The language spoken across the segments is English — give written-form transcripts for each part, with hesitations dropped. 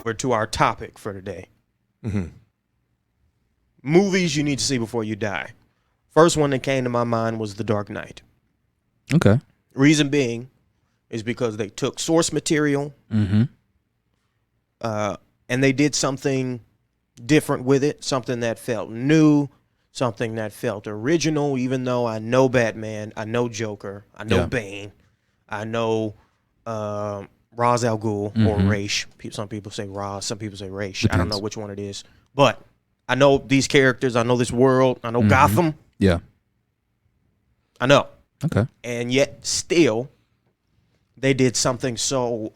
Or to our topic for today. Movies you need to see before you die. First one that came to my mind was The Dark Knight. Okay. Reason being is because they took source material and they did something different with it, something that felt new, something that felt original, even though I know Batman, I know Joker, I know Bane, I know Ra's al Ghul or Raish. Some people say Ra's, some people say Raish. I don't know which one it is. But I know these characters, I know this world, I know Gotham. Yeah. I know. Okay. And yet still they did something so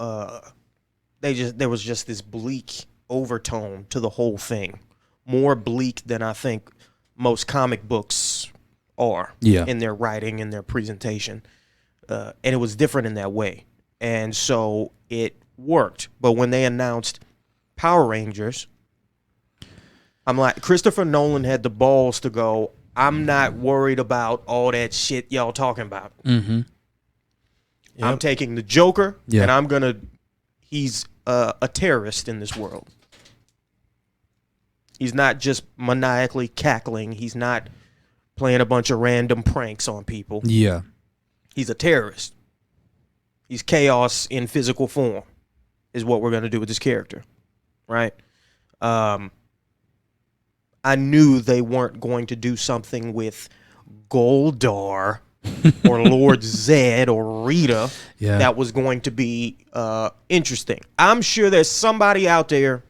there was just this bleak overtone to the whole thing. More bleak than I think most comic books are in their writing and their presentation. And it was different in that way. And so it worked. But when they announced Power Rangers, I'm like, Christopher Nolan had the balls to go, I'm not worried about all that shit y'all talking about. I'm taking the Joker, and he's a terrorist in this world. He's not just maniacally cackling. He's not playing a bunch of random pranks on people. Yeah. He's a terrorist. He's chaos in physical form is what we're going to do with this character, right? I knew they weren't going to do something with Goldar or Lord Zed or Rita that was going to be interesting. I'm sure there's somebody out there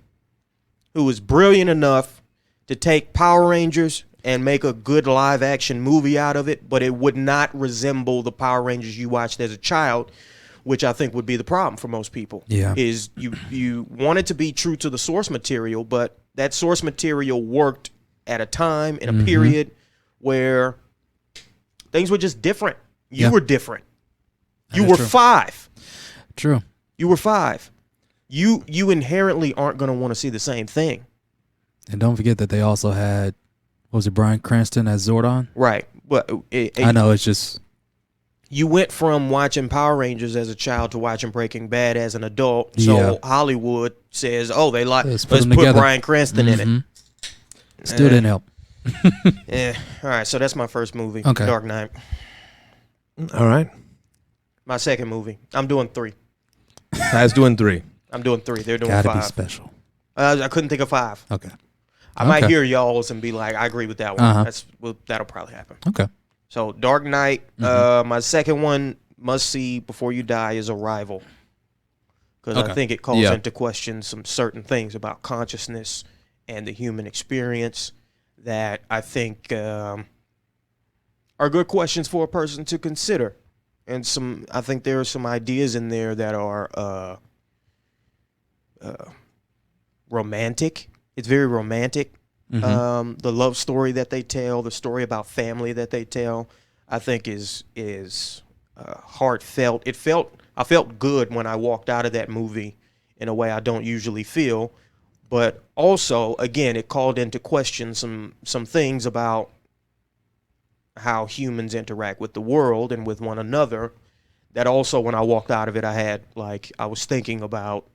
who is brilliant enough to take Power Rangers and make a good live action movie out of it, but it would not resemble the Power Rangers you watched as a child, which I think would be the problem for most people. Is you want it to be true to the source material, but that source material worked at a time in a period where things were just different. You were different. You were 5. True. You were 5. You inherently aren't going to want to see the same thing. And don't forget that they also had, what was it, Bryan Cranston as Zordon? Right. But I know, it's just... You went from watching Power Rangers as a child to watching Breaking Bad as an adult. So Hollywood says, oh, let's put Bryan Cranston in it. Still didn't help. Yeah. All right. So that's my first movie, Okay. Dark Knight. All right. My second movie. I'm doing 3. Ty's doing 3. I'm doing 3. They're doing Gotta 5. be special. I couldn't think of 5. Okay. I might hear y'all's and be like, I agree with that one. That'll probably happen. Okay. So Dark Knight. My second one, must see before you die, is Arrival. Because I think it calls into question some certain things about consciousness and the human experience that I think are good questions for a person to consider. And I think there are some ideas in there that are romantic. It's very romantic. The love story that they tell, the story about family that they tell, I think is heartfelt. I felt good when I walked out of that movie in a way I don't usually feel. But also, again, it called into question some things about how humans interact with the world and with one another. That also, when I walked out of it, I was thinking about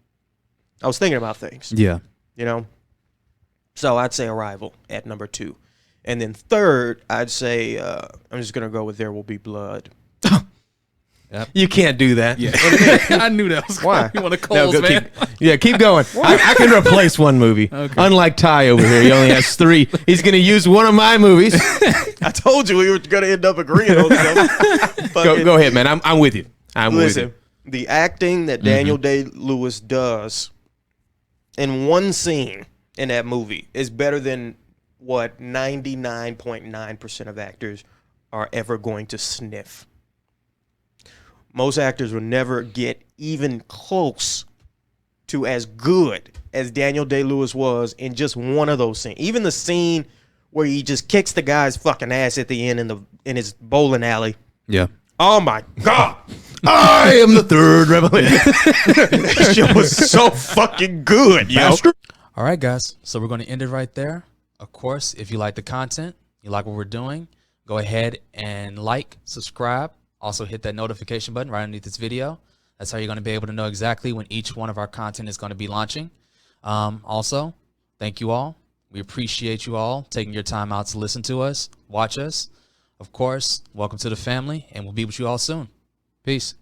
things. Yeah. You know? So I'd say Arrival at number 2. And then third, I'd say, I'm just going to go with There Will Be Blood. You can't do that. Yeah. I knew that was Why? one of Cole's, man. Keep going. I can replace one movie. Okay. Unlike Ty over here, he only has 3. He's going to use one of my movies. I told you we were going to end up agreeing on them. Go ahead, man. I'm with you. Listen, the acting that Daniel Day-Lewis does in one scene in that movie is better than what 99.9% of actors are ever going to sniff. Most actors will never get even close to as good as Daniel Day-Lewis was in just one of those scenes. Even the scene where he just kicks the guy's fucking ass at the end in his bowling alley. Yeah. Oh my God. I am the third revelation. That shit was so fucking good, yo. All right, guys. So we're going to end it right there. Of course, if you like the content, you like what we're doing, go ahead and like, subscribe. Also hit that notification button right underneath this video. That's how you're going to be able to know exactly when each one of our content is going to be launching. Also, thank you all. We appreciate you all taking your time out to listen to us, watch us. Of course, welcome to the family, and we'll be with you all soon. Peace.